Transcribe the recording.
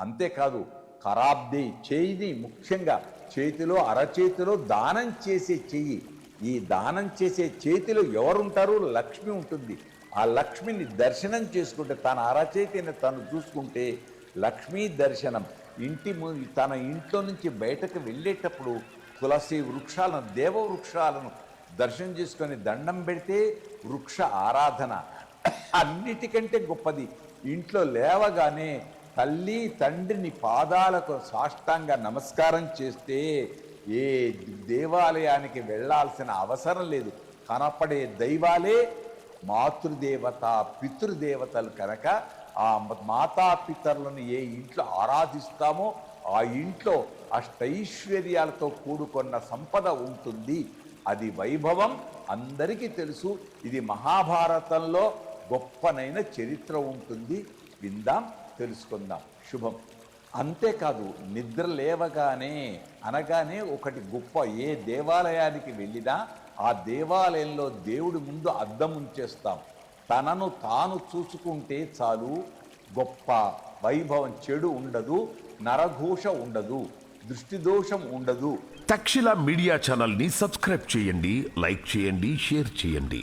అంతేకాదు కరాబ్ది చేయిని, ముఖ్యంగా చేతిలో అరచేతిలో దానం చేసే చెయ్యి. ఈ దానం చేసే చేతిలో ఎవరుంటారు? లక్ష్మి ఉంటుంది. ఆ లక్ష్మిని దర్శనం చేసుకుంటే, తన అరచేతిని తను చూసుకుంటే లక్ష్మీ దర్శనం. తన ఇంట్లో నుంచి బయటకు వెళ్ళేటప్పుడు తులసి వృక్షాలను, దేవ వృక్షాలను దర్శనం చేసుకొని దండం పెడితే వృక్ష ఆరాధన అన్నిటికంటే గొప్పది. ఇంట్లో లేవగానే తల్లి తండ్రిని పాదాలకు సాష్టాంగ నమస్కారం చేస్తే ఏ దేవాలయానికి వెళ్ళాల్సిన అవసరం లేదు. కనపడే దైవాలే మాతృదేవత, పితృదేవతలు కనుక ఆ మాతాపితరులను ఏ ఇంట్లో ఆరాధిస్తామో ఆ ఇంట్లో అష్టైశ్వర్యాలతో కూడుకున్న సంపద ఉంటుంది. అది వైభవం అందరికీ తెలుసు. ఇది మహాభారతంలో గొప్పనైన చరిత్ర ఉంటుంది. విందాం, తెలుసుకుందాం. శుభం. అంతేకాదు నిద్ర లేవగానే అనగానే ఒకటి గొప్ప, ఏ దేవాలయానికి వెళ్ళినా ఆ దేవాలయంలో దేవుడి ముందు అద్దం ఉంచేస్తాం. తనను తాను చూసుకుంటే చాలు, గొప్ప వైభవం. చెడు ఉండదు, నరఘోష ఉండదు, దృష్టి దోషం ఉండదు. తక్షశిల మీడియా ఛానల్ ని సబ్స్క్రైబ్ చేయండి, లైక్ చేయండి, షేర్ చేయండి.